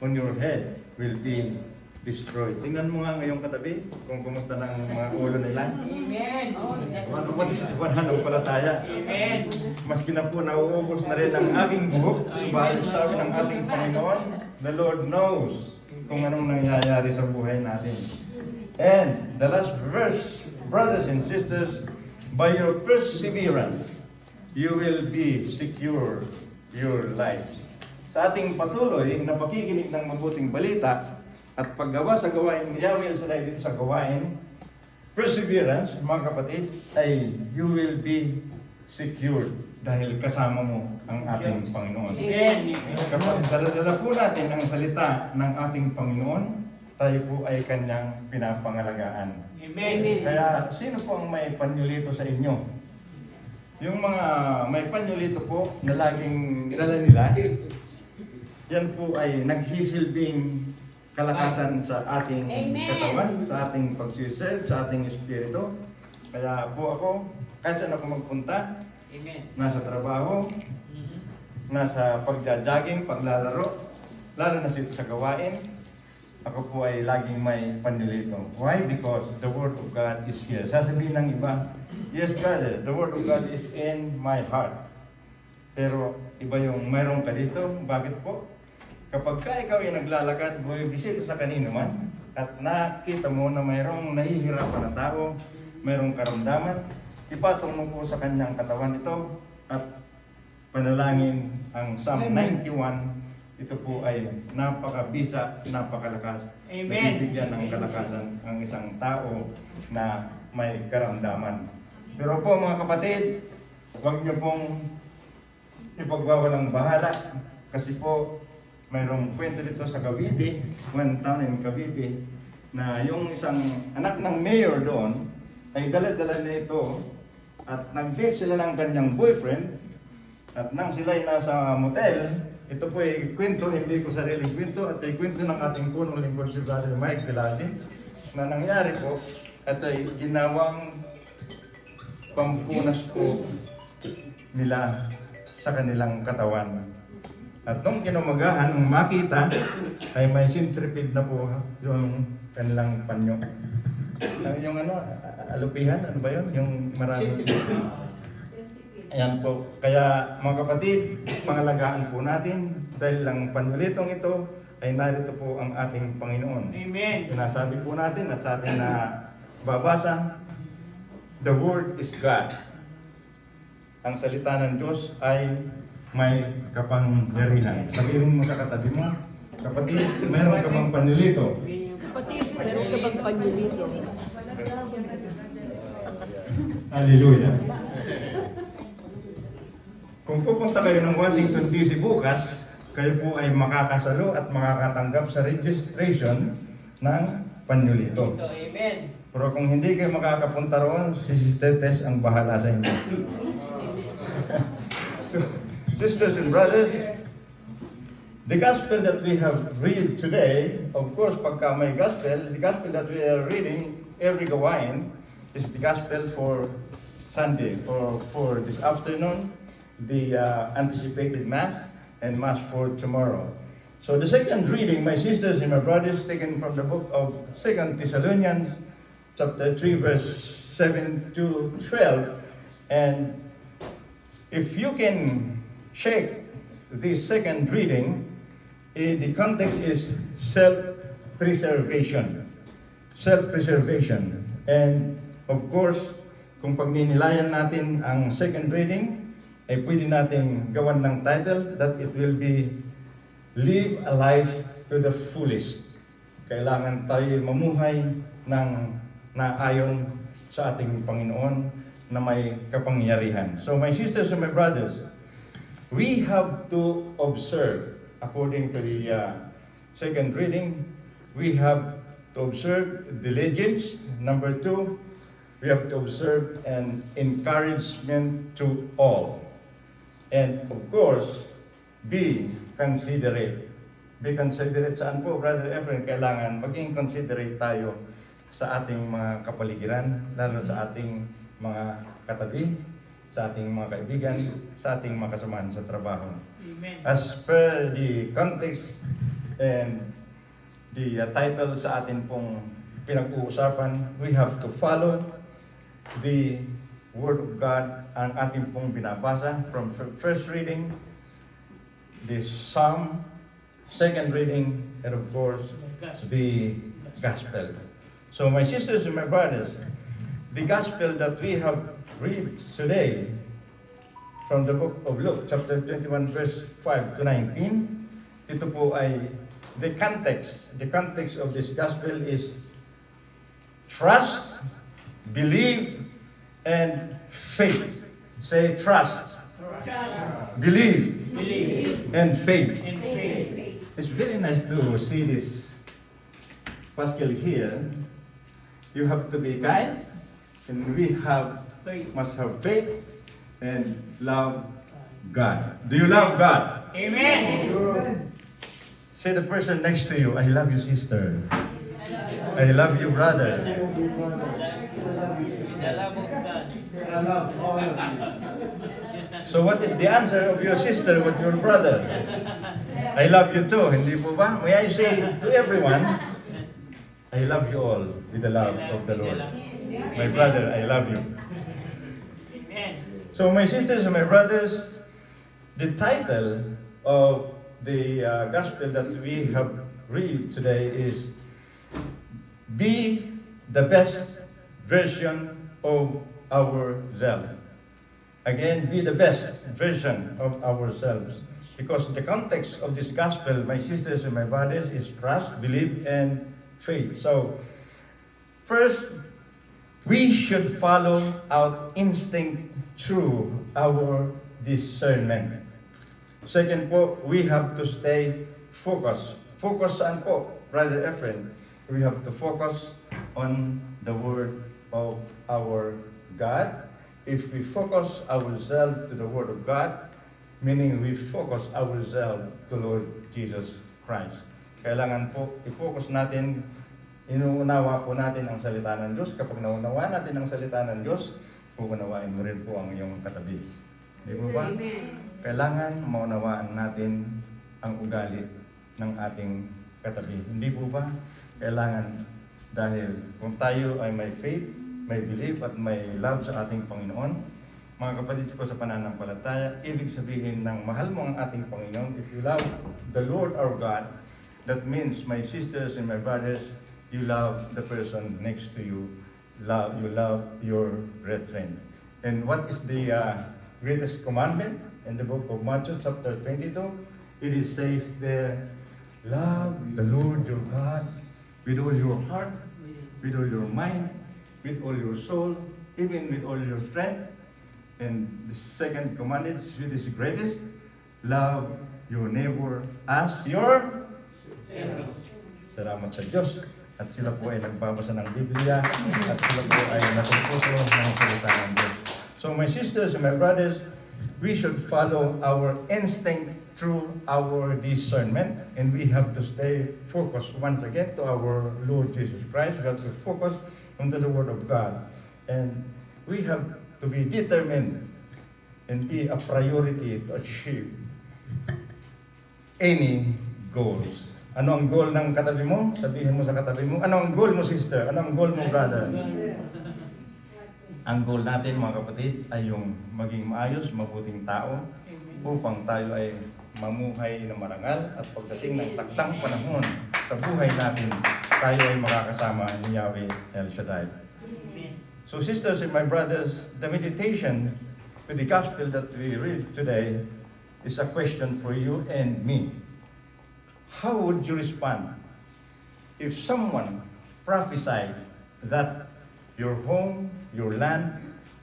on your head will be destroyed. Tingnan mo nga ngayong katabi kung kumusta ng mga ulo nila. Amen. What is pananampalataya? Amen. Maski na po nauubos na rin ang aking buhok, subalit sabi ng ating Panginoon, the Lord knows kung anong nangyayari sa buhay natin. And the last verse, brothers and sisters, by your perseverance, you will be secure your lives. Sa ating patuloy na pakikinig ng mabuting balita at paggawa sa gawain, Yahweh sa dito sa gawain, perseverance, mga kapatid, ay you will be secured dahil kasama mo ang ating Panginoon. Amen. Kapag dala-dala po natin ang salita ng ating Panginoon, tayo po ay kanyang pinapangalagaan. Amen. Kaya sino po ang may panyulito sa inyo? Yung mga may panyulito po na laging dala nila, yan po ay nagsisilbing kalakasan sa ating katawan, sa ating pagsiserve, sa ating espiritu. Kaya po ako, kahit saan ako magpunta, Amen. nasa trabaho, nasa pagja-jogging, paglalaro, lalo na sa gawain, ako po ay laging may panlilito. Why? Because the Word of God is here. Sasabihin ng iba, yes brother, the Word of God is in my heart. Pero iba yung mayroon ka dito. Bakit po? Kapag ka ikaw ay naglalakad, bumisita sa kanino man, at nakita mo na mayroong nahihirapan na tao, mayroong karamdaman, ipatong mo po sa kanyang katawan ito at panalangin ang Psalm 91. Ito po ay napakabisa, napakalakas. Amen. Nabibigyan ng kalakasan ang isang tao na may karamdaman. Pero po mga kapatid, huwag niyo pong ipagwawalang bahala kasi po mayroong kwento dito sa Cavite, one town in Cavite, na yung isang anak ng mayor doon ay dala-dala na ito at nag-date sila ng kanyang boyfriend at nang sila ay nasa motel, ito po ay kwento, hindi ko sariling kwento at ay kwento ng ating punong lingkod si Brother Mike Pilati na nangyari po at ay ginawang pampunas po nila sa kanilang katawan. At nung kinumagahan, nung makita, ay may centipede na po yung kanilang panyo. Yung ano, alupihan, ano ba yun? Yung marami. Ayan po. Kaya mga kapatid, pangalagaan po natin dahil lang panulitong ito ay narito po ang ating Panginoon. Amen. Sinasabi po natin at sa atin na babasa, the Word is God. Ang salita ng Diyos ay may kapangyarihan. Sabihin mo sa katabi mo, kapatid, meron ka bang panlilito? Kapatid, meron ka bang panyulito? Hallelujah. Kung pupunta kayo ng Washington DC bukas, kayo po ay makakasalo at makakatanggap sa registration ng panlilito. Amen. Pero kung hindi kayo makakapunta roon, si Sister Tess ang bahala sa inyo. Sisters and brothers, the gospel that we have read today, of course, pagka may gospel, the gospel that we are reading every gawain is the gospel for Sunday, for this afternoon, the anticipated Mass, and Mass for tomorrow. So the second reading, my sisters and my brothers, taken from the book of 2 Thessalonians, chapter 3, verse 7 to 12. And if you can check this second reading, the context is self-preservation. Self-preservation. And of course, kung pagninilayan natin ang second reading, ay pwede nating gawan ng title that it will be Live a Life to the Fullest. Kailangan tayo mamuhay ng naayon sa ating Panginoon na may kapangyarihan. So my sisters and my brothers, we have to observe, according to the second reading, we have to observe diligence. Number 2, we have to observe an encouragement to all. And of course, be considerate. Be considerate saan po, Brother Efren? Kailangan maging considerate tayo sa ating mga kapaligiran, lalo sa ating mga katabi, sa ating mga kaibigan, sa ating mga kasamahan sa trabaho. Amen. As per the context And the title sa atin pong pinag-uusapan, we have to follow the Word of God. Ang ating pong binabasa from first reading, the Psalm, second reading, and of course, the Gospel. So my sisters and my brothers, the Gospel that we have read today from the book of Luke, chapter 21, verse 5 to 19, ito po ay the context of this Gospel is trust, believe, and faith. Say trust, believe, and faith. It's very nice to see this Pascal here. You have to be kind, and we must have faith and love God. Do you love God? Amen. Say the person next to you, I love you, sister. I love you, brother. I love all of you. So what is the answer of your sister with your brother? I love you too, hindi po ba? May I say to everyone, I love you all with the love of the Lord. My brother, I love you. So my sisters and my brothers, the title of the gospel that we have read today is Be the Best Version of Ourselves. Again, be the best version of ourselves. Because the context of this gospel, my sisters and my brothers, is trust, belief, and faith. So, first, we should follow our instinct through our discernment. Second po, we have to stay focused. Focus saan po, Brother Efren? We have to focus on the Word of our God. If we focus ourselves to the Word of God, meaning we focus ourselves to Lord Jesus Christ. Kailangan po i-focus natin, inuunawa po natin ang salita ng Diyos. Kapag naunawa natin ang salita ng Diyos, uunawain mo rin po ang iyong katabi. Di ba ba? Kailangan maunawaan natin ang ugali ng ating katabi. Hindi po ba? Kailangan, dahil kung tayo ay may faith, may belief at may love sa ating Panginoon, mga kapatid ko sa pananampalataya, ibig sabihin ng mahal mo ang ating Panginoon. If you love the Lord our God, that means, my sisters and my brothers, you love the person next to you. You love your brethren. And what is the greatest commandment in the book of Matthew chapter 22? It is says there, love the Lord your God with all your heart, with all your mind, with all your soul, even with all your strength. And the second commandment, which is greatest, love your neighbor as your Salamat sa Diyos. At sila po ay nagbabasa ng Biblia at sila po ay natututo ng salita ng Diyos. So my sisters and my brothers, we should follow our instinct through our discernment, and we have to stay focused once again to our Lord Jesus Christ. We have to focus on the Word of God, and we have to be determined and be a priority to achieve any goals. Ano ang goal ng katabi mo? Sabihin mo sa katabi mo. Ano ang goal mo, sister? Ano ang goal mo, brother? Ang goal natin, mga kapatid, ay yung maging maayos, mabuting tao, upang tayo ay mamuhay na marangal, at pagdating ng takdang panahon sa buhay natin, tayo ay makakasama ni Yahweh El Shaddai. So sisters and my brothers, the meditation to the gospel that we read today is a question for you and me. How would you respond if someone prophesied that your home, your land,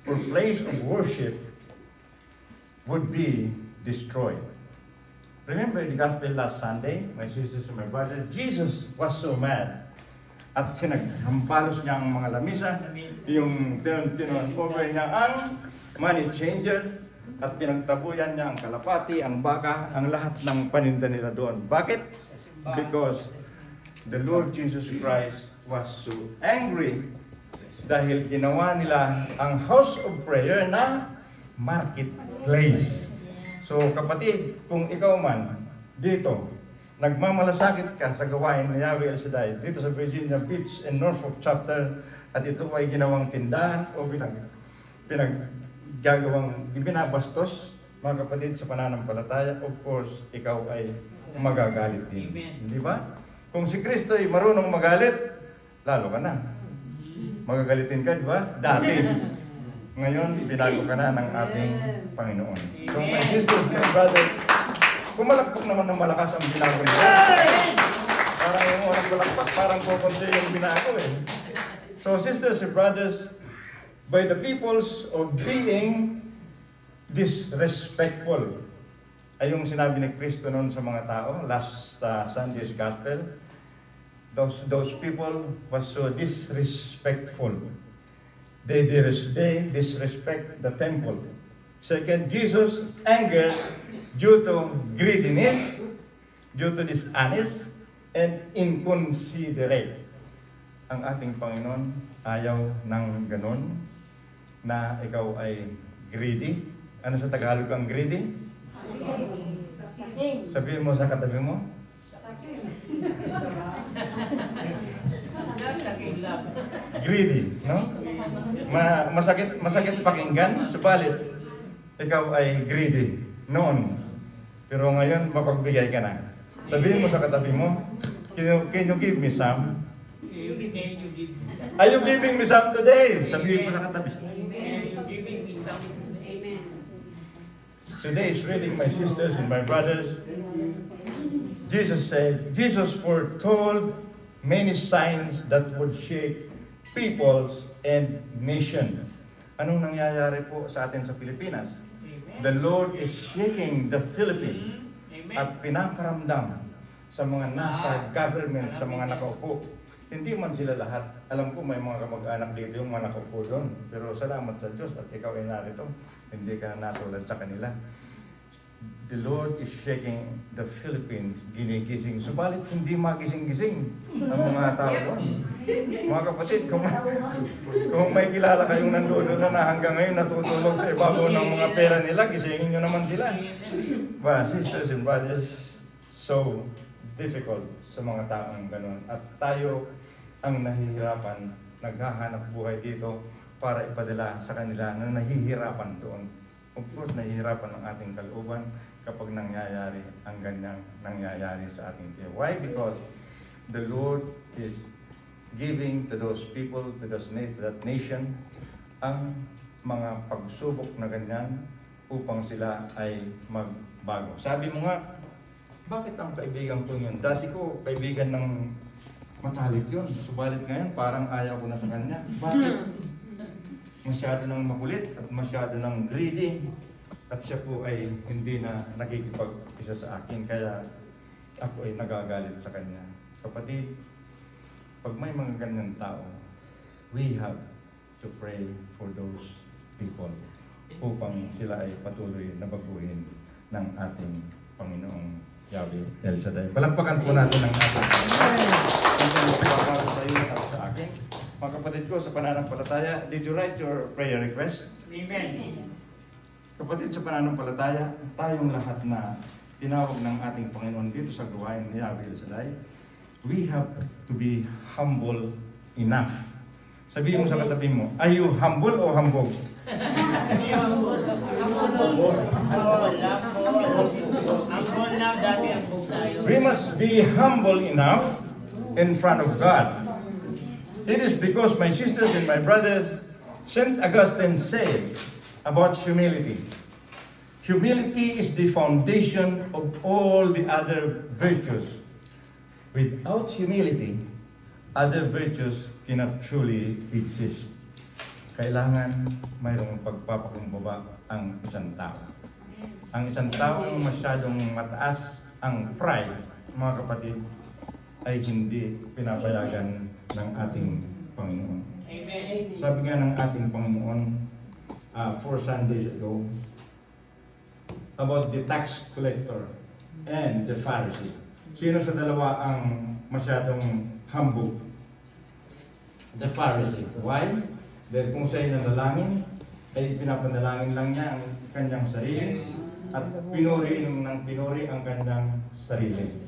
or place of worship would be destroyed? Remember the gospel last Sunday, my sisters and my brothers? Jesus was so mad at pinaghampalos niya ang mga lamisa, yung tinon-over niya ang money changer, at pinagtabuyan niya ang kalapati, ang baka, ang lahat ng paninda nila doon. Bakit? Because the Lord Jesus Christ was so angry dahil ginawa nila ang house of prayer na marketplace. So kapatid, kung ikaw man dito nagmamalasakit ka sa gawain ni Yahweh El Shaddai dito sa Virginia Beach and Norfolk chapter at ito ay ginawang tindahan o pinaggagawang binabastos, mga kapatid, sa pananampalataya, of course, ikaw ay magagalit din. Di ba? Kung si Kristo ay marunong magalit, lalo ka na. Magagalitin ka, di ba? Dati. Ngayon, binago ka na ng ating Panginoon. So, my sisters, my brothers, pumalakpak naman ng malakas ang binago niya. Parang yung unang palakpak, parang kukunti yung binago eh. So, sisters and brothers, by the peoples of being disrespectful, ay yung sinabi ni Kristo noon sa mga tao, last Sunday's Gospel, those people was so disrespectful. They disrespect the temple. Second, Jesus angered due to greediness, due to dishonest, and inconsiderate. Ang ating Panginoon ayaw ng ganun, na ikaw ay greedy. Ano sa Tagalog ang greedy? Sabihin mo sa katabi mo. Greedy, no? Masakit pakinggan, subalit ikaw ay greedy noon. Pero ngayon, mapagbigay ka na. Sabihin mo sa katabi mo, can you give me some? Are you giving me some today? Sabihin mo sa katabi. Today's reading, my sisters and my brothers, Jesus foretold many signs that would shake peoples and nation. Anong nangyayari po sa atin sa Pilipinas? The Lord is shaking the Philippines at pinaparamdam sa mga nasa government, sa mga nakaupo. Hindi man sila lahat. Alam ko may mga kamag-anak dito yung mga nakaupo doon. Pero salamat sa Diyos at ikaw ay narito. Hindi ka natulad sa kanila. The Lord is shaking the Philippines, ginigising. Subalit hindi magising-gising ang mga tao doon. Mga kapatid, kung may kilala kayong nandoon na hanggang ngayon natutulog sa ibabaw ng mga pera nila, gisingin nyo naman sila. But sisters and brothers, so difficult sa mga taong ganun. At tayo ang nahihirapan, naghahanap buhay dito para ipadala sa kanila na nahihirapan doon. Of course, nahihirapan ang ating kalooban kapag nangyayari ang ganyang nangyayari sa ating tiyan. Why? Because the Lord is giving to those people, to that nation, ang mga pagsubok na ganyan upang sila ay magbago. Sabi mo nga, bakit ang kaibigan ko yun? Dati ko kaibigan ng matalik yun. Subalit ngayon, parang ayaw ko na sa kanya. Bakit? Masyado ng makulit at masyado ng greedy at siya po ay hindi na nakikipag-isa sa akin, kaya ako ay nagagalit sa kanya. Kapatid, pag may mga ganyan tao, we have to pray for those people upang sila ay patuloy na baguhin ng ating Panginoong Yahweh El Shaddai. Palakpakan po natin ang ating Panginoon. Para sa iyo at sa akin. Mga kapatid ko, sa pananampalataya, did you write your prayer request? Amen. Kapatid, sa pananampalataya, tayong lahat na tinawag ng ating Panginoon dito sa gawain ni Yahweh El Shaddai, we have to be humble enough. Sabihin mo sa katabi mo, are you humble o hambog? We must be humble enough in front of God. It is because, my sisters and my brothers, St. Augustine said about humility. Humility is the foundation of all the other virtues. Without humility, other virtues cannot truly exist. Kailangan mayroong pagpapakumbaba ang isang tao. Ang isang taong masyadong mataas ang pride, mga kapatid, ay hindi pinapayagan ng ating Panginoon. Amen. Sabi nga ng ating Panginoon 4 Sundays ago about the tax collector and the Pharisee. Sino sa dalawa ang masyadong humble? The Pharisee. Why? Dahil kung siya'y nanalangin, ay pinapanalangin lang niya ang kanyang sarili at pinuri ng pinuri ang kanyang sarili.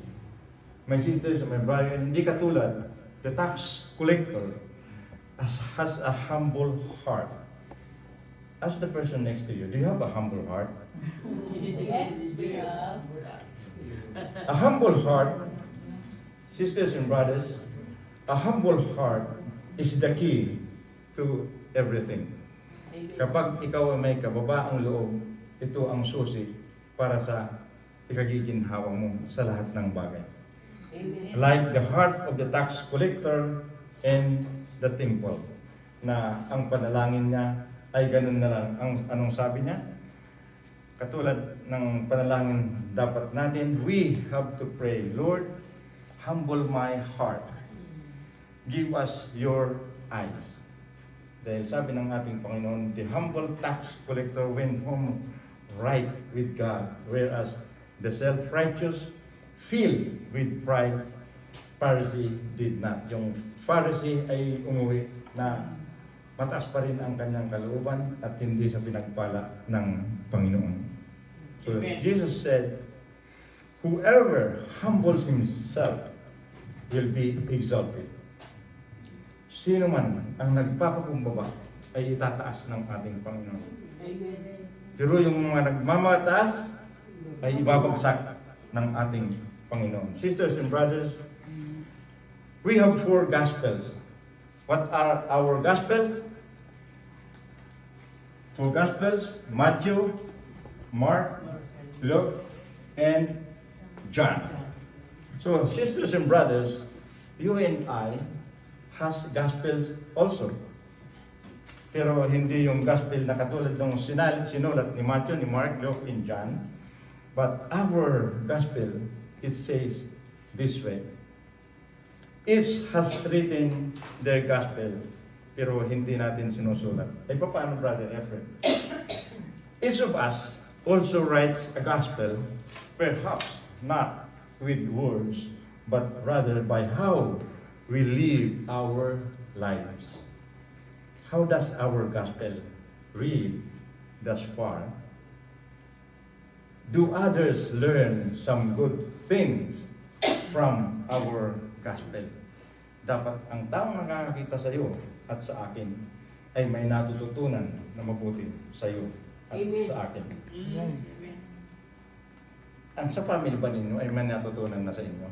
my sisters and my brothers, hindi katulad, the tax collector has a humble heart. Ask the person next to you, do you have a humble heart? Yes, we have. A humble heart, sisters and brothers, a humble heart is the key to everything. Kapag ikaw ay may kababaang loob, ito ang susi para sa ikagiginhawa mo sa lahat ng bagay. Amen. Like the heart of the tax collector and the temple, na ang panalangin niya ay ganun na lang. Anong sabi niya? Katulad ng panalangin dapat natin, we have to pray, Lord, humble my heart. Give us your eyes. Dahil sabi ng ating Panginoon, the humble tax collector went home right with God, whereas the self-righteous, filled with pride, Pharisee did not. Yung Pharisee ay umuwi na mataas pa rin ang kanyang kalooban at hindi sa pinagpala ng Panginoon. So Amen. Jesus said, whoever humbles himself will be exalted. Sino man ang nagpapakumbaba ay itataas ng ating Panginoon. Amen. Pero yung mga nagmamataas ay ibabagsak ng ating Panginoon. Sisters and brothers, we have 4 Gospels. What are our Gospels? 4 Gospels, Matthew, Mark, Luke, and John. So, sisters and brothers, you and I has Gospels also. Pero hindi yung Gospel na katulad ng sinulat ni Matthew, ni Mark, Luke, and John. But our Gospel, it says this way. Each has written their Gospel, pero hindi natin sinusulat. Ay, paano, Brother Efren? Each of us also writes a Gospel, perhaps not with words, but rather by how we live our lives. How does our Gospel read thus far? Do others learn some good things from our Gospel? Dapat ang taong nakakakita sa iyo at sa akin ay may natututunan na mabuti sa iyo at Amen. sa akin. Ang sa family ba ninyo ay may natutunan na sa inyo?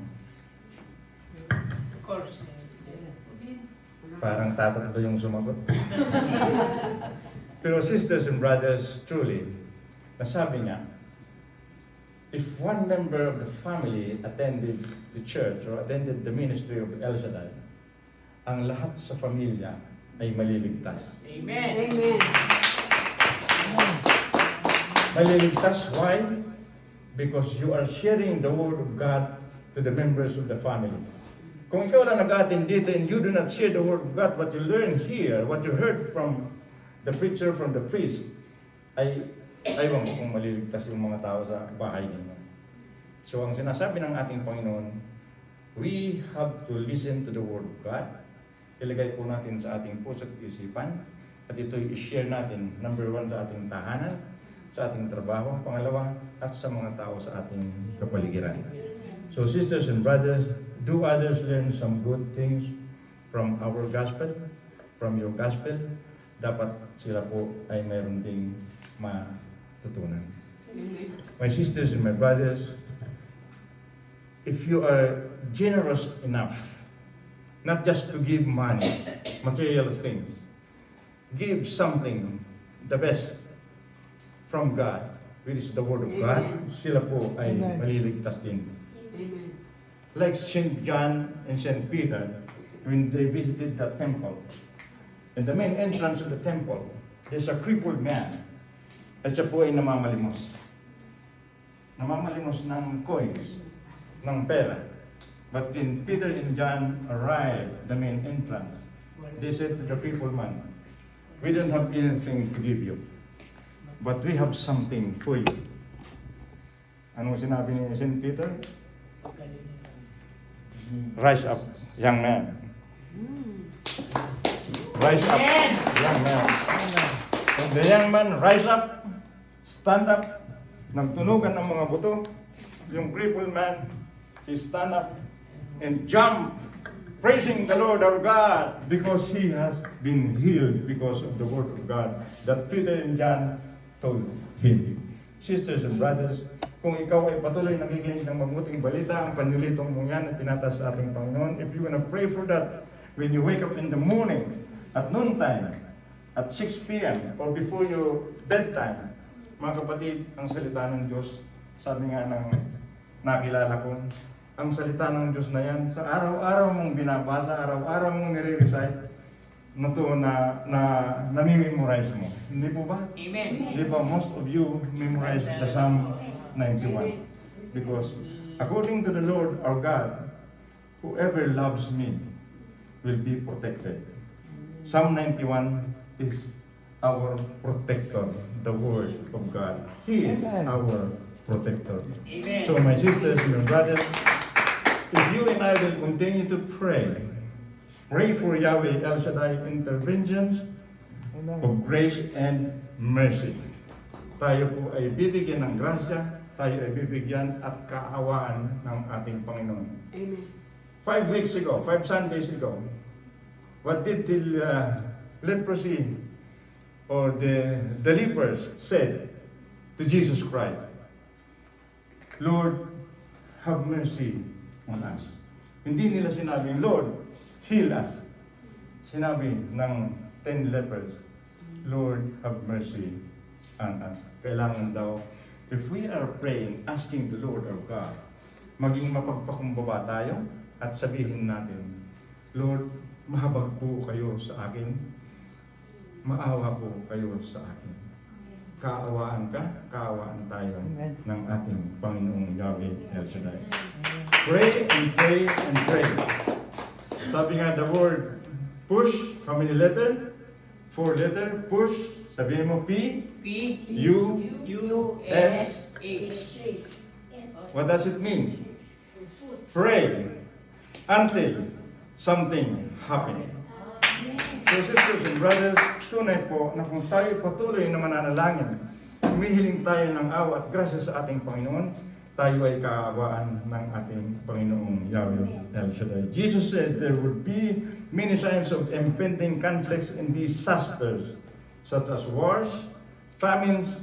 Of course. Parang tatatlo yung sumagot. Pero sisters and brothers, truly, nasabi niya, if one member of the family attended the church or attended the ministry of El Shaddai, ang lahat sa pamilya ay maliligtas. Amen. Amen. Maliligtas, why? Because you are sharing the word of God to the members of the family. Kung ikaw lang nag-attend dito and you do not share the word of God, what you learn here, what you heard from the preacher, from the priest, ay ayaw mo kung maliligtas yung mga tao sa bahay ninyo. So ang sinasabi ng ating Panginoon, we have to listen to the word of God. Ilagay po natin sa ating puso at isipan, at ito'y i-share natin, number 1, sa ating tahanan, sa ating trabaho, pangalawa, at sa mga tao sa ating kapaligiran. So sisters and brothers, do others learn some good things from our gospel, from your gospel? Dapat sila po ay mayroon ding matutunan. Amen. My sisters and my brothers, if you are generous enough, not just to give money, material things, give something, the best from God, which is the Word of God, Amen. sila po ay Amen. maliligtas din. Amen. Like St. John and St. Peter, when they visited the temple, in the main entrance of the temple, there's a crippled man, at siya po ay namamalimos. Namamalimos ng coins, ng pera. But when Peter and John arrived at the main entrance, they said to the crippled man, we don't have anything to give you, but we have something for you. Ano sinabi ni St. Peter? Rise up, young man. Rise up, young man. And the young man rise up, stand up, nagtunugan ng mga buto. Yung crippled man, he stand up and jump, praising the Lord our God because he has been healed because of the word of God that Peter and John told him. Sisters and brothers, kung ikaw ay patuloy nakikinig ng mabuting balita, ang panlilitong mong yan at tinataas sa ating Panginoon, if you wanna pray for that when you wake up in the morning, at noontime, at 6 p.m. or before your bedtime, mga kapatid, ang salita ng Diyos, sabi nga ng nakilala ko, ang salita ng Diyos na yan, sa araw-araw mong binabasa, araw-araw mong nire-recite, na nami-memorize mo. Hindi po ba? Amen. Di ba most of you memorize the Psalm 91? Because according to the Lord our God, whoever loves me will be protected. Psalm 91 is our protector, the word of God. He is Amen. our protector. Amen. So my sisters and my brothers, if you and I will continue to pray for Yahweh El Shaddai interventions Amen. of grace and mercy. Tayo po ay bibigyan ng grasya, tayo ay bibigyan at kaawaan ng ating Panginoon. Amen. 5 weeks ago, 5 Sundays ago, what did the leprosy or the lepers said to Jesus Christ? Lord, have mercy on us. Hindi nila sinabing, Lord, heal us. Sinabi ng 10 lepers, Lord, have mercy on us. Kailangan daw, if we are praying, asking the Lord our God, maging mapagpakumbaba tayo at sabihin natin, Lord, mahabag po kayo sa akin, maawa po kayo sa akin. Kaawaan ka, kaawaan tayo Amen. ng ating Panginoong Yahweh El Shaddai. Pray and pray and pray. Sabi nga the word push, how many letter? 4 letter, push. Sabihin mo P, P U, U S. S H. What does it mean? Pray until something happens. So sisters and brothers, tunay po na kung tayo patuloy na mananalangin, humihiling tayo ng awa at grasya sa ating Panginoon, tayo ay kaawaan ng ating Panginoong Yahweh El Shaddai. Jesus said there would be many signs of impending conflicts and disasters such as wars, famines,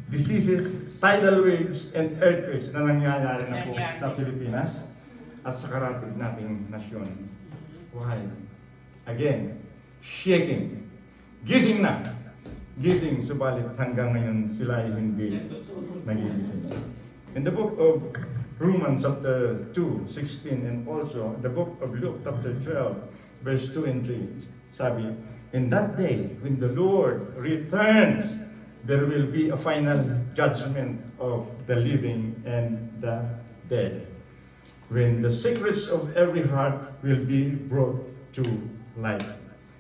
diseases, tidal waves, and earthquakes na nangyayari na po sa Pilipinas at sa karatig nating nasyon. Why? Again, shaking. Gising na. Gising, subalit hanggang ngayon sila ay hindi nagigising. In the book of Romans chapter 2, 16, and also the book of Luke chapter 12, verse 2 and 3, sabi, in that day, when the Lord returns, there will be a final judgment of the living and the dead. When the secrets of every heart will be brought to light.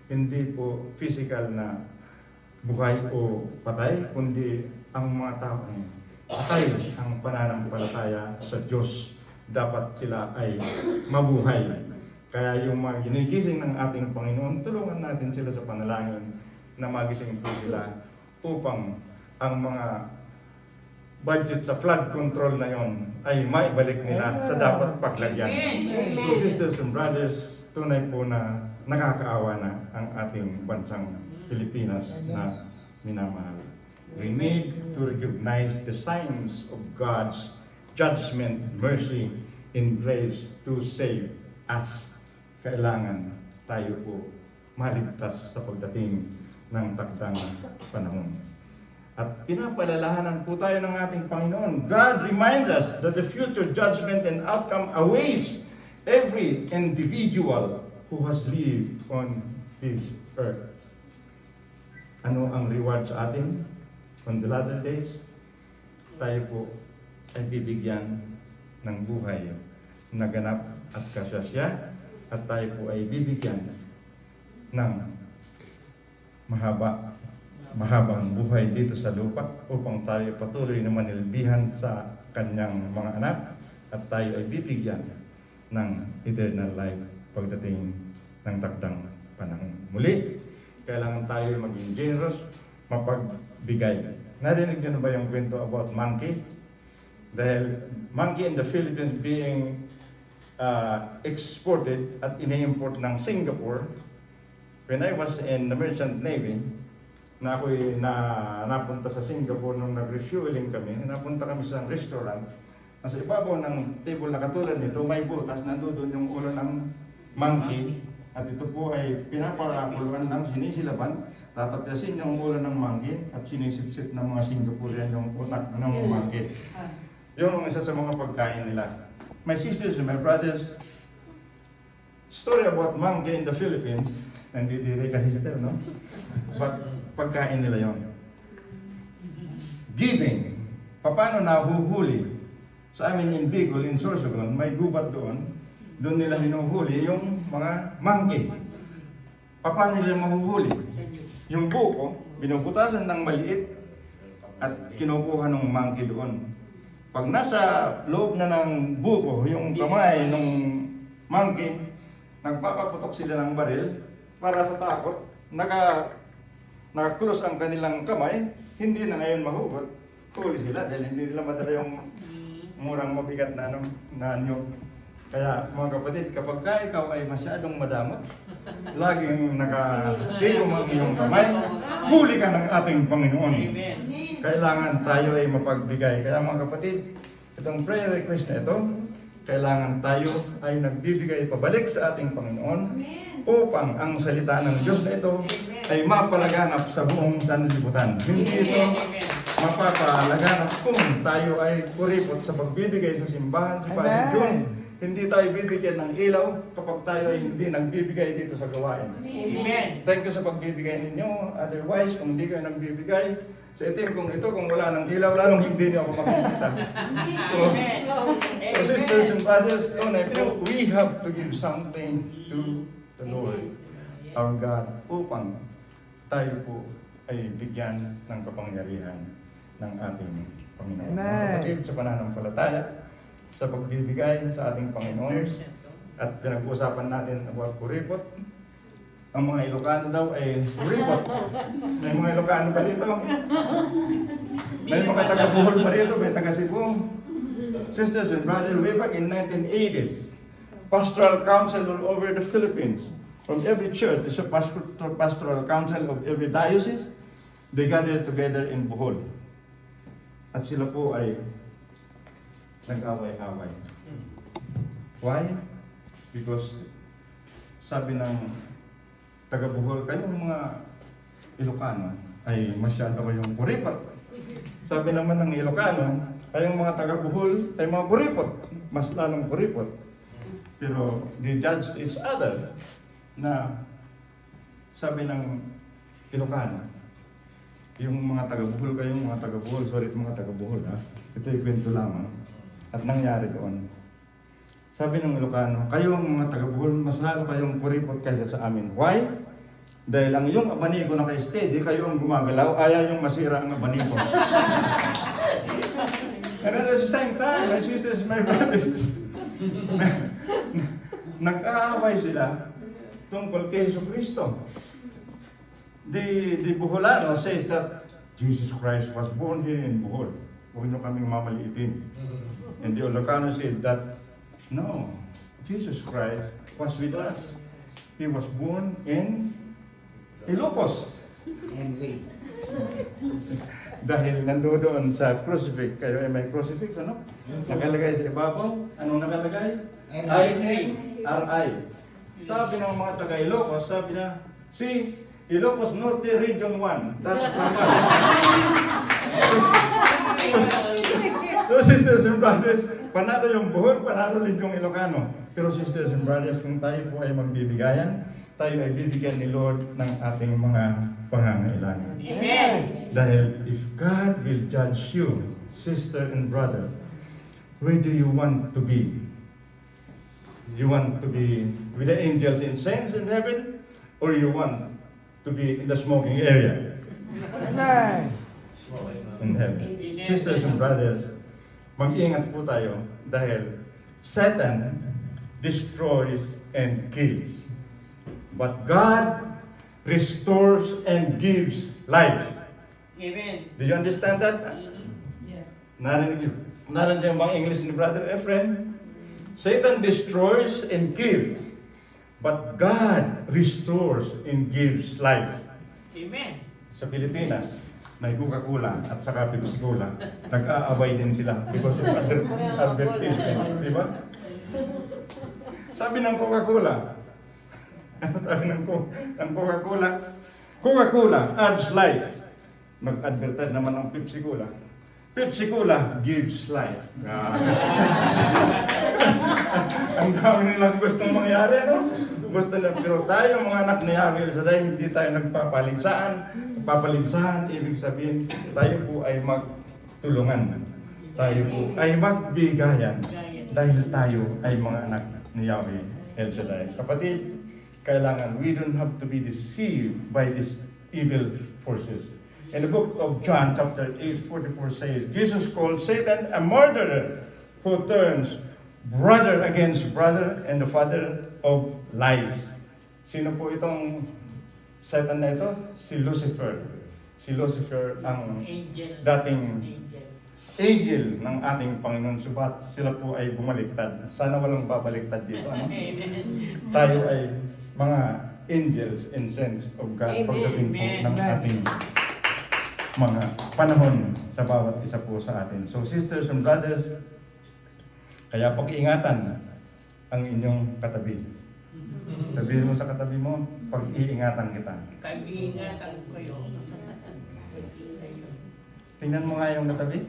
Hindi po physical na buhay o patay, kundi ang mga taong patay ang pananampalataya sa Diyos. Dapat sila ay mabuhay. Kaya yung mga ginigising ng ating Panginoon, tulungan natin sila sa panalangin na magising po sila upang ang mga budget sa flood control na yon ay maibalik nila sa dapat paglagyan. Amen. So sisters and brothers, tunay po na nakakaawa na ang ating bansang Pilipinas na minamahal. We need to recognize the signs of God's judgment, mercy, and grace to save us. Kailangan tayo po maligtas sa pagdating ng takdang panahon. At pinapalalahanan po tayo ng ating Panginoon. God reminds us that the future judgment and outcome awaits every individual who has lived on this earth. Ano ang reward sa atin? On the latter days, tayo po ay bibigyan ng buhay na ganap at kasasya at tayo po ay bibigyan ng mahabang buhay dito sa lupa upang tayo patuloy na manilbihan sa kanyang mga anak at tayo ay bibigyan ng eternal life pagdating ng takdang panahon. Muli, kailangan tayo maging generous, mapagbigay. Narinig niyo na ba yung kwento about monkey? Dahil monkey in the Philippines being exported at ini-import ng Singapore. When I was in the Merchant Navy, na ako'y napunta sa Singapore nung nag-refueling kami, napunta kami sa restaurant. Nasa ibabaw ng table na katulad nito, may butas, nandoon yung ulo ng monkey. At ito po ay pinapakuluan ng sinisilaban, tatapyasin yung ulo ng monkey at sinisipsip ng mga Singaporean yung utak ng monkey. Yun ang isa sa mga pagkain nila. My sisters and my brothers, story about monkey in the Philippines, nandidiri ka sister, no? But pagkain nila yon. Giving. Paano nahuhuli? Sa amin in Bicol, in Sorsogon, may gubat doon. Doon nila hinuhuli yung mga monkey. Paano nila mahuhuli? Yung buko, binubutasan ng maliit at kinukuha ng monkey doon. Pag nasa loob na ng buko, yung kamay ng monkey, nagpapaputok sila ng baril para sa takot, naka-close ang kanilang kamay, hindi na ngayon mahugot. Huli sila dahil hindi nila madala yung murang mabigat na anyo. Kaya mga kapatid, kapag ikaw ay masyadong madamot, laging naka-tigom ang iyong kamay, huli ka ng ating Panginoon. Kailangan tayo ay mapagbigay. Kaya mga kapatid, itong prayer request na ito, kailangan tayo ay nagbibigay pabalik sa ating Panginoon upang ang salita ng Diyos na ito ay mapalaganap sa buong sanlibutan. Hindi ito mapapalaganap kung tayo ay kuripot sa pagbibigay sa simbahan si Padre John. Hindi tayo bibigyan ng ilaw kapag tayo ay hindi nagbibigay dito sa gawain. Amen. Thank you sa pagbibigay ninyo. Otherwise, kung hindi kayo nagbibigay, sa itim kung ito, kung wala ng ilaw, lalong hindi niyo ako makikita. So, sisters and brothers, we have to give something to the Lord, our God, upang tayo po ay bigyan ng kapangyarihan ng ating Panginoon. Mga kapatid, sa pananampalataya, sa pagbibigay sa ating Panginoon, at pinag-uusapan natin about kuripot. Ang mga Ilocano daw ay kuripot. May mga Ilocano pa dito. May mga taga-Bohol pa dito, may taga-Cebu. Sisters and brothers, way back in 1980s, pastoral council all over the Philippines. From every church, there's a pastoral council of every diocese. They gathered together in Bohol. At sila po ay nag-away-away. Why? Because sabi ng taga-Bohol, kayong mga Ilocano ay masyado kayong kuripot. Sabi naman ng Ilocano, kayong mga taga-Bohol ay mga kuripot. Mas lalong kuripot. Pero they judged each other na sabi ng Ilocano, yung mga taga-Bohol kayong mga taga-Bohol, sorry mga taga-Bohol ha, ito'y kwento lamang. At nangyari doon. Sabi ng Ilocano, kayo ang mga taga-Bohol, mas lalo kayong kuripot kaysa sa amin. Why? Dahil ang iyong abanigo na ka-steady, kayo ang gumagalaw, ayaw yung masira ang abanigo. And at the same time, my sisters, my brothers, nag-aaway sila tungkol kay Jesu Cristo. The Boholano says that Jesus Christ was born here in Bohol. Huwag niyo kaming mamaliitin. And the Ilocano said that, no, Jesus Christ was with us. He was born in Ilocos. Dahil nandoon sa crucifix, kayo ay may crucifix, ano? Nakalagay sa ibabaw. Anong nakalagay? I-N-R-I. Sabi ng mga taga-Ilocos, sabi na, si Ilocos Norte Region 1. That's from us. So sisters and brothers, panalo yung Bohol, panalo rin yung Ilocano. Pero sisters and brothers, kung tayo po ay magbibigayan, tayo ay bibigyan ni Lord ng ating mga pangangailangan. Amen. Dahil if God will judge you, sister and brother, where do you want to be? You want to be with the angels and saints in heaven, or you want to be in the smoking area? Amen. In heaven. Sisters and brothers, mag-ingat po tayo dahil Satan destroys and kills. But God restores and gives life. Amen. Do you understand that? Yes. Narinig yung bang English ni Brother Efren? Satan destroys and kills, but God restores and gives life. Amen. Sa Pilipinas, may Coca-Cola at saka Pepsi-Cola. Nag-aaway din sila because of advertisement. Di ba? Sabi ng Coca-Cola, sabi ng Coca-Cola, Coca-Cola adds life. Mag-advertise naman ng Pepsi-Cola. Pepsi-Cola gives life. Ang dami nilang gustong mangyari, no? Gusto na, pero tayo, mga anak ni Yahweh El Shaddai, hindi tayo nagpapaligsahan. Ibig sabihin, tayo po ay magtulungan. Tayo po ay magbigayan. Dahil tayo ay mga anak ni Yahweh El Shaddai. Kapatid, kailangan, we don't have to be deceived by these evil forces. In the book of John, chapter 8:44 says, Jesus called Satan a murderer who turns brother against brother and the father of lies. Sino po itong Satan na ito? Si Lucifer. Si Lucifer ang Angel. dating Angel. angel ng ating Panginoon. Subat sila po ay bumaliktad. Sana walang babaliktad dito. Ano? Amen. Tayo ay mga angels in sense of God Amen. pagdating po Amen. ng ating mga panahon sa bawat isa po sa atin. So sisters and brothers, kaya pag-iingatan ang inyong katabi. Sabihin mo sa katabi mo, pag-iingatan kita. Pag-iingatan ko kayo. Tingnan mo nga yung katabi.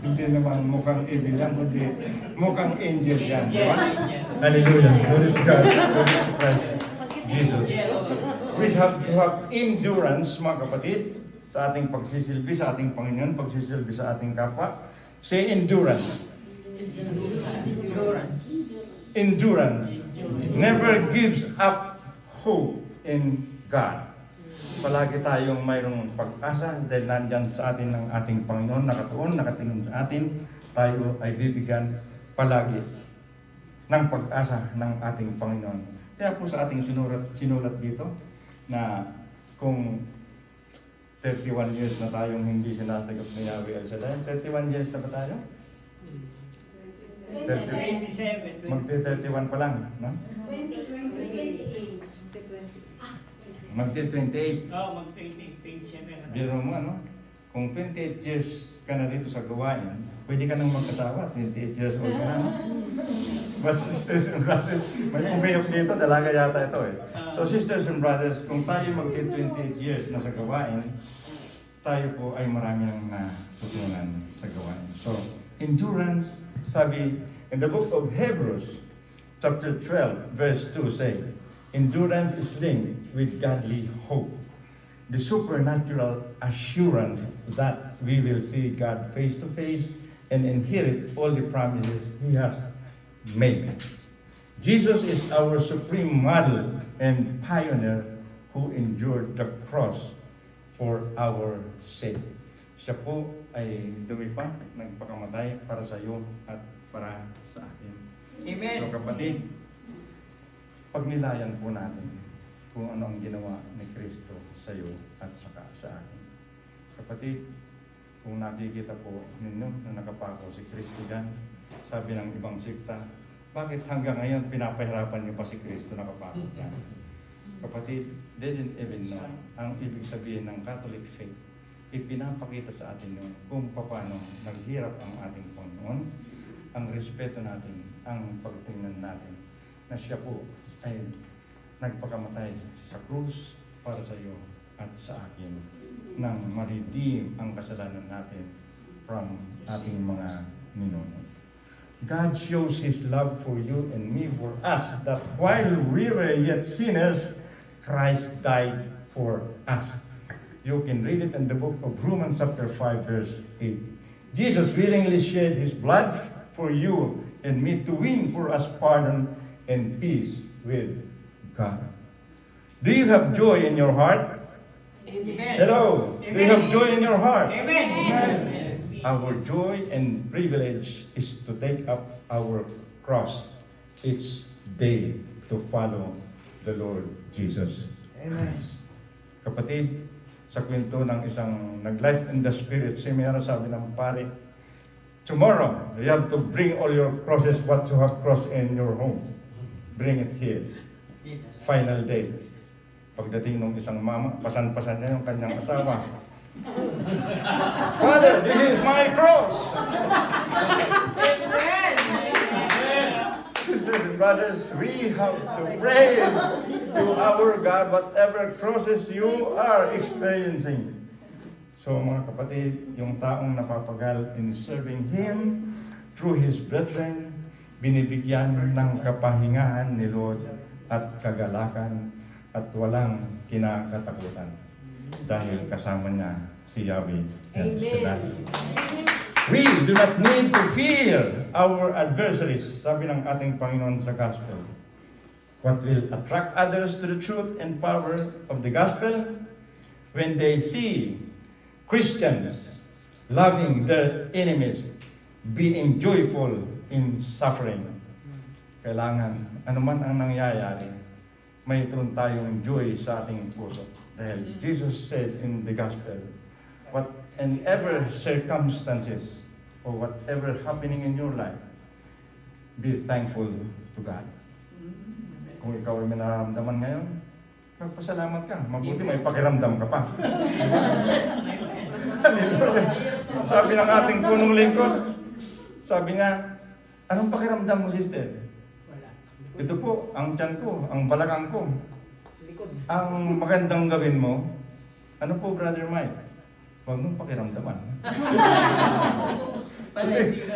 Hindi naman mukhang evil yan, kundi mukhang angel yan. Di ba? Hallelujah. Glory to God. Glory to Christ Jesus. We have to have endurance, mga kapatid, sa ating pagsisilbi sa ating Panginoon, pagsisilbi sa ating kapwa. Say endurance. Endurance. Never gives up hope in God. Palagi tayong mayroong pag-asa dahil nandyan sa atin ng ating Panginoon, nakatuon, nakatingin sa atin, tayo ay bibigyan palagi ng pag-asa ng ating Panginoon. Kaya po sa ating sinulat dito na kung 31 years na tayong hindi sinasagap ni Yahweh El Shaddai, 31 years na ba tayo? 27. Magti-31 pa lang, no? 28. Magti-28. Oh, mag-27. Biro mo, ano? Kung 28 years ka na dito sa gawain, pwede ka nang magkasawa. 28 years old ka na, no? But sisters and brothers, may umayok dito, dalaga yata ito eh. So sisters and brothers, kung tayo magti-28 years na sa gawain, tayo po ay marami nang natutunan sa gawain. So, endurance, sabi, in the book of Hebrews, chapter 12, verse 2 says, endurance is linked with godly hope. The supernatural assurance that we will see God face to face and inherit all the promises He has made. Jesus is our supreme model and pioneer who endured the cross for our sake. Siya po ay lumipa, nagpakamatay para sa iyo at para sa akin. Amen. So kapatid, pagnilayan po natin kung ano ang ginawa ni Kristo sa iyo at saka sa akin. Kapatid, kung nakikita po ninyo na nakapako si Kristo dyan, sabi ng ibang sikta, bakit hanggang ngayon pinapahirapan niyo pa si Kristo nakapako dyan? Kapatid, they didn't even know ang ibig sabihin ng Catholic faith. Ipinapakita sa atin yun kung paano naghirap ang ating Panginoon, ang respeto natin, ang pagtingnan natin na siya po ay nagpakamatay sa krus para sa iyo at sa akin nang ma-redeem ang kasalanan natin from ating mga ninuno. God shows His love for you and me, for us, that while we were yet sinners, Christ died for us. You can read it in the book of Romans chapter 5 verse 8. Jesus willingly shed His blood for you and me to win for us pardon and peace with God. Do you have joy in your heart? Amen. Hello. Do you have joy in your heart? Amen. Our joy and privilege is to take up our cross each day to follow the Lord Jesus Christ. Kapatid, sa kwento ng isang nag-life in the spirit seminar, sabi ng pare, tomorrow, you have to bring all your crosses, what you have crossed in your home. Bring it here. Final day. Pagdating ng isang mama, pasan-pasan niya yung kanyang asawa. Father, this is my cross. Sisters and brothers, we have to pray to our God whatever crosses you are experiencing. So mga kapatid, yung taong napapagal in serving Him through His brethren, binibigyan ng kapahingahan ni Lord at kagalakan at walang kinakatakutan dahil kasama niya si Yahweh El Shaddai. We do not need to fear our adversaries, sabi ng ating Panginoon sa Gospel. What will attract others to the truth and power of the Gospel? When they see Christians loving their enemies, being joyful in suffering. Kailangan, anuman ang nangyayari, may mayroon tayong joy sa ating puso. Dahil Jesus said in the Gospel, whatever circumstances or whatever happening in your life, be thankful to God. Kung ikaw ay may nararamdaman ngayon, magpasalamat ka. Mabuti may pakiramdam ka pa. Sabi ng ating punong lingkod, sabi nga, anong pakiramdam mo, sister? Ito po, ang tiyan ko, ang balakang ko. Ang magandang gawin mo, ano po, Brother Mike? Huwag mong pakiramdaman.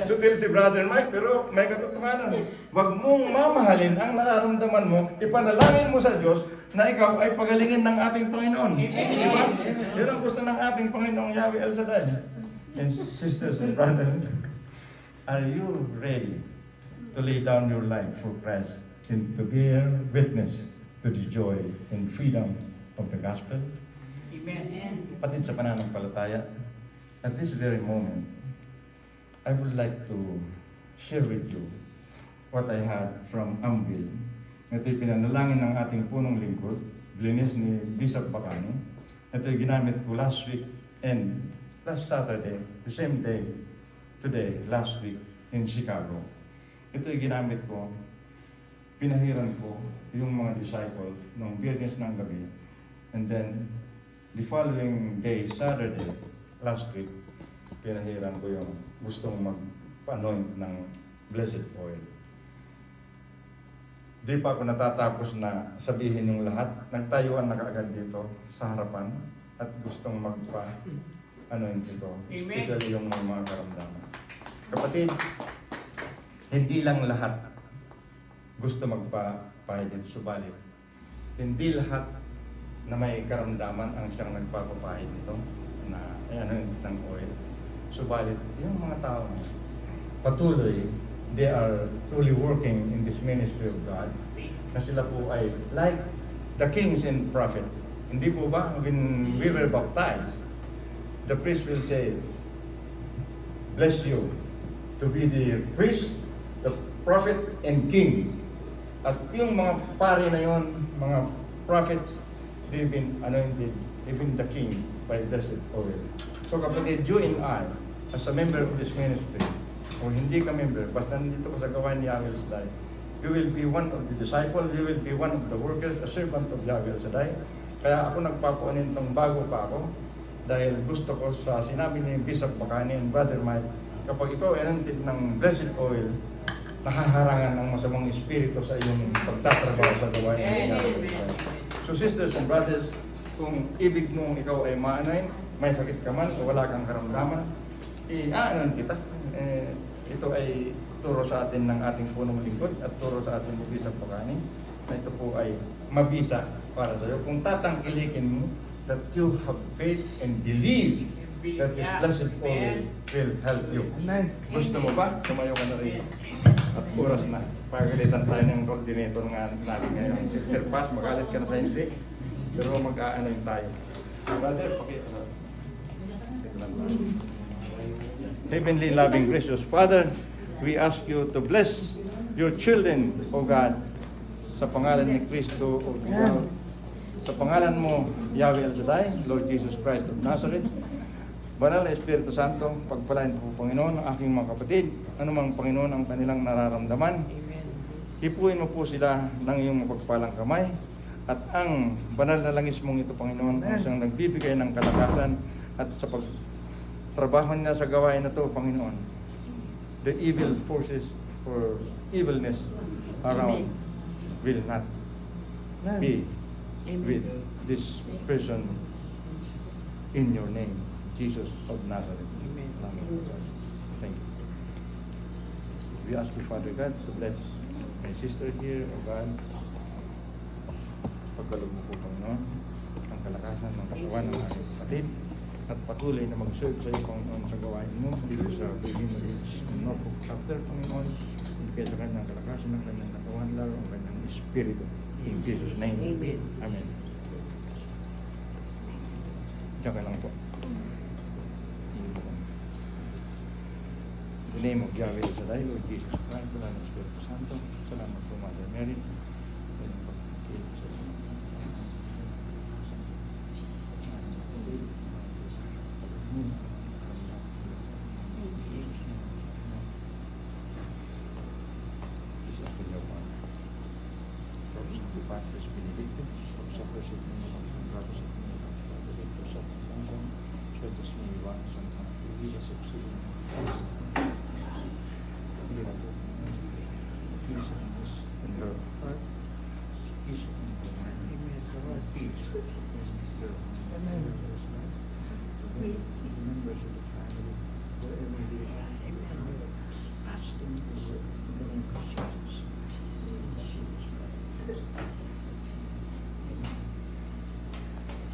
Sutil si Brother Mike, pero may katotohanan. Huwag mong mamahalin ang nararamdaman mo, ipanalangin mo sa Diyos na ikaw ay pagalingin ng ating Panginoon. Di ba? Yun ang gusto ng ating Panginoong Yahweh El Shaddai. And sisters and brothers, are you ready to lay down your life for Christ and to bear witness to the joy and freedom of the gospel? Amen. Patid sa pananampalataya, at this very moment, I would like to share with you what I had from Ambil. Ito'y pinanalangin ng ating punong lingkod, blinis ni Bishop Bacani. Ito'y ginamit ko last week and last Saturday, the same day, today, last week, in Chicago. Ito'y ginamit ko, pinahiran ko yung mga disciples noong Biyernes ng gabi. And then, the following day, Saturday, last week, pinahiran ko yung gustong mag-anoint ng blessed oil. Di pa ako natatapos na sabihin yung lahat. Nagtayuan na kaagad dito sa harapan at gustong magpa-anoint ito. Especially yung mga karamdaman. Kapatid, hindi lang lahat gusto magpapahid, subalit hindi lahat na may karamdaman ang siyang nagpapapahid nito na anoint ng oil. Subalit, yung mga tao patuloy, they are truly working in this ministry of God. Kasi sila po ay like the kings and prophet. Hindi po ba, when we were baptized, the priest will say, bless you to be the priest, the prophet, and king. At yung mga pari na yon, mga prophets, they've been anointed, even the king, by blessed oil. So kapatid, you and I, as a member of this ministry, o hindi ka member, basta nandito ka sa gawain ni Yahweh El Shaddai, you will be one of the disciples, you will be one of the workers, a servant of Yahweh El Shaddai. Kaya ako nagpapuunin itong bago pa ako, dahil gusto ko sa sinabi ni Bishop Bacani and Brother Mike, kapag ikaw ay anointed ng blessed oil, nakaharangan ang masamang espiritu sa iyong pagtatrabaho sa gawain ni Yahweh El Shaddai. So sisters and brothers, kung ibig mong ikaw ay ma-anoint, may sakit ka man o wala kang karamdaman, i-anoint kita. Ito ay turo sa atin ng ating punong lingkod at turo sa ating Bishop Bacani na ito po ay mabisa para sa iyo. Kung tatangkilikin mo that you have faith and believe that this blessed oil will help you. Gusto mo ba? Tumayo ka na rin. At oras na. Pagalitan tayo ng coordinator nga natin ngayon. Sister Paz, magalit ka na sa hindi. Pero mag-aano yung tayo. Brother, pakita na. Ito lang ba? Heavenly, loving, gracious Father, we ask you to bless your children, O God, sa pangalan ni Kristo o God. Sa pangalan mo, Yahweh El Shaddai, Lord Jesus Christ of Nazareth, Banal na Espiritu Santo, pagpalain po Panginoon ang aking mga kapatid, anumang Panginoon ang kanilang nararamdaman. Amen. Hipuin mo po sila ng iyong mapagpalang kamay at ang banal na langis mong ito, Panginoon, ang siyang nagbibigay ng kalakasan at sa pagtrabaho niya sa gawain na ito, Panginoon. The evil forces or evilness around will not be with this person in your name, Jesus of Nazareth. Amen. Thank you. We ask you, Father God, to bless my sister here, O God. Pagkalog mo po, Panginoon, ang kalakasan ng katawan ng aking kapatid at patuloy na mag-serve sa iyo, Panginoon, sa gawain mo dito sa Virgin Ridge Norfolk chapter, Panginoon. Ibigay sa kanyang kalakasan ng kanyang katawan, lalo ang kanyang espiritu. In Jesus' name. Amen. Amen. Diyan ka lang po. In the name of Yahweh Shaddai, Lord Jesus Christ, wala ng Espiritu Santo, salamat po, Mother Mary. Ganyan po, kilit sa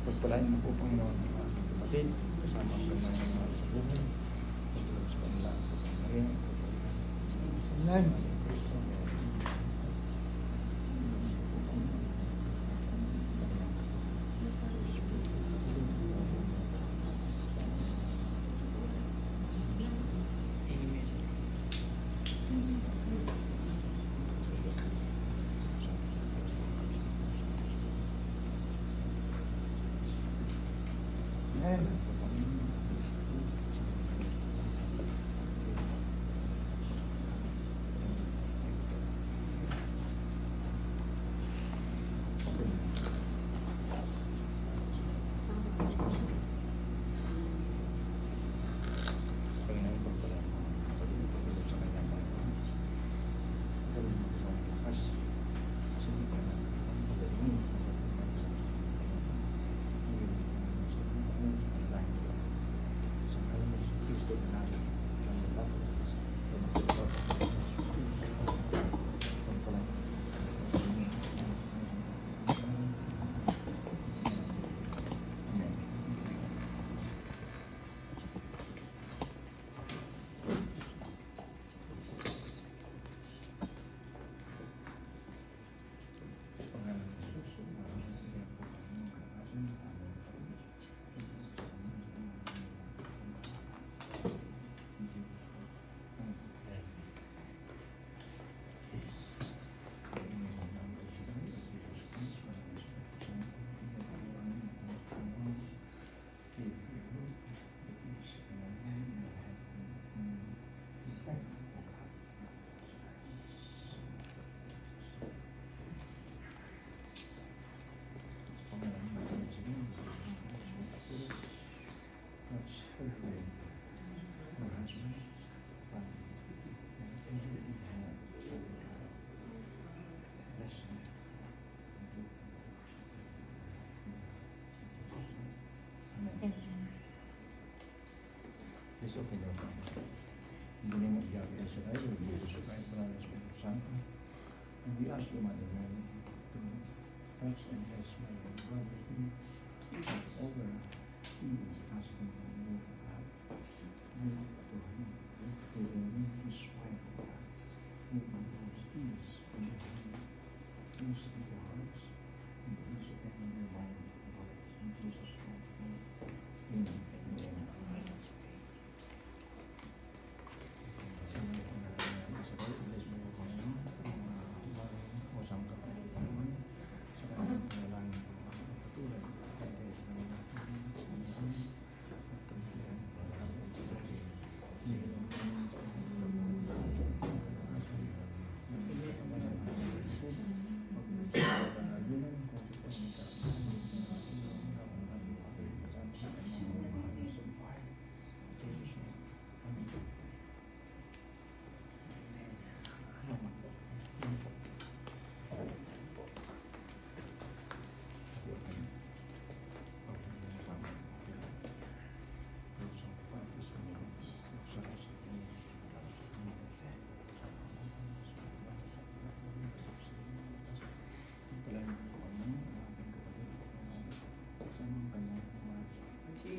pagpalain mo po, Panginoon, ang aking kapatid, kasama ang kamay ng mga sa buhay, pagpalain sa kanila, pagpalain. Amen. Amen. Panginoon, pagpalain mo. Pagpalain mo sa kanyang Panginoon. Pagpalain mo sa kanyang lakas. Kasi hindi ka na pagpalain mo. Please open your mouth. In the name of Yahweh Shaddai, Lord Jesus Christ, the Espiritu Santo, and we ask you, Mother Mary, to touch and bless my brother over he is asking for you, God. Give to him, to renew his wife, God. Give him those peace in the home, peace in the hearts, and peace in their mind, Lord. In Jesus' name, amen.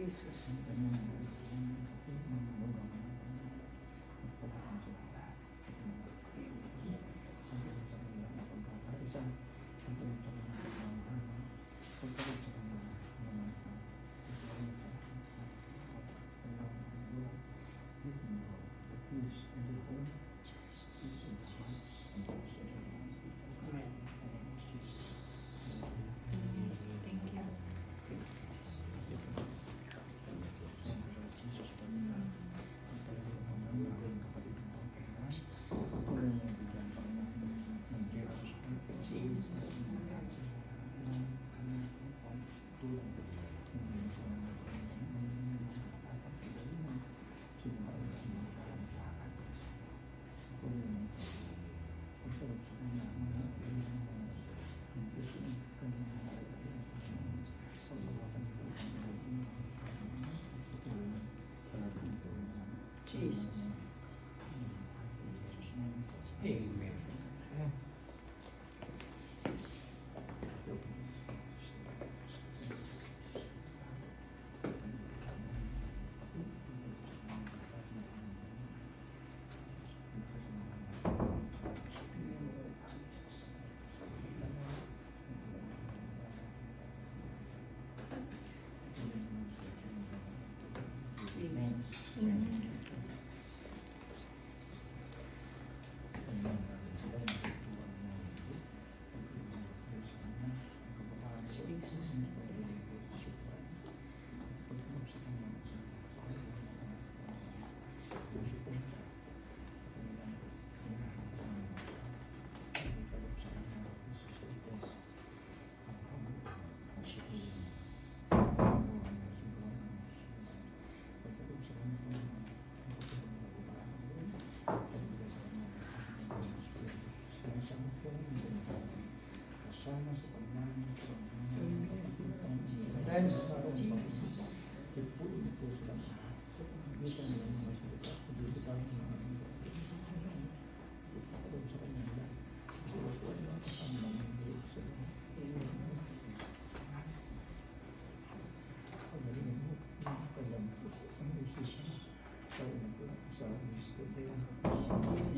Jesus. Thank you. Jesus. Jesus. Amen. Jesus.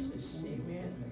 Jesus. Amen.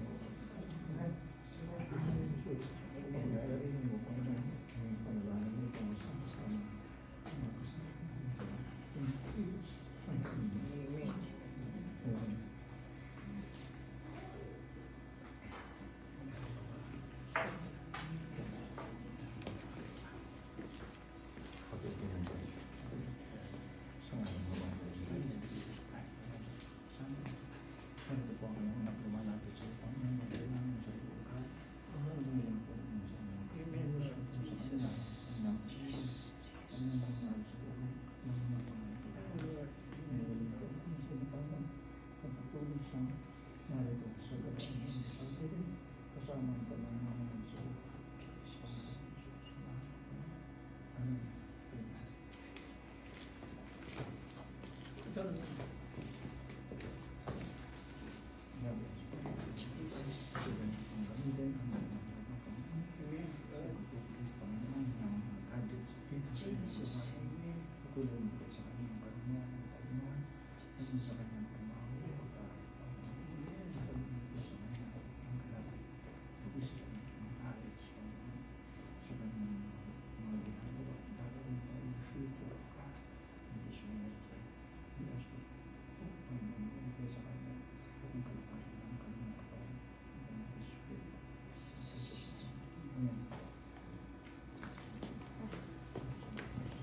Jesus.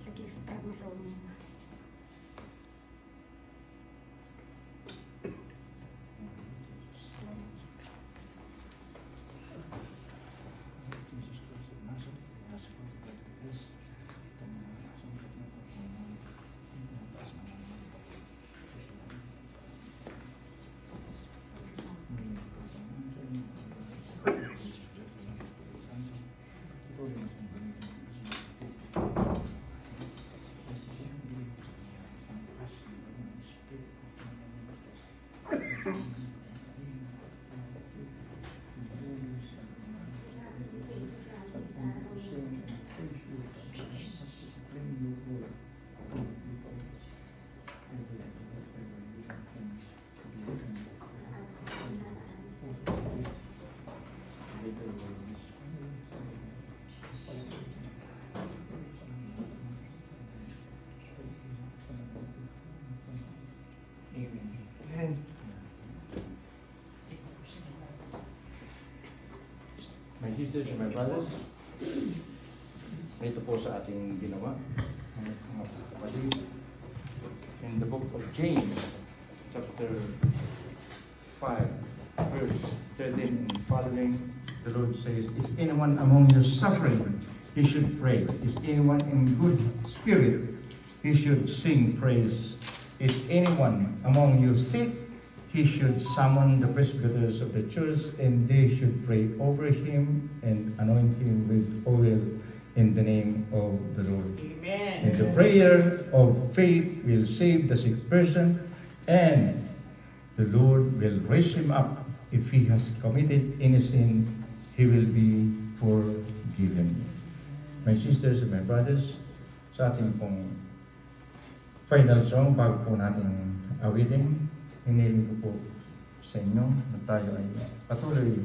Sige. My sisters and my brothers, ito po sa ating ginawa, mga kapatid. In the book of James, chapter 5, verse 13 and following, the Lord says, is anyone among you suffering? He should pray. Is anyone in good spirit? He should sing praise. Is anyone among you sick? He should summon the presbyters of the church, and they should pray over him and anoint him with oil in the name of the Lord. Amen. And the prayer of faith will save the sick person, and the Lord will raise him up. If he has committed any sin, he will be forgiven. My sisters and my brothers, sa ating pong final song, bago po natin awitin, hiniling ko po sa inyo na tayo ay patuloy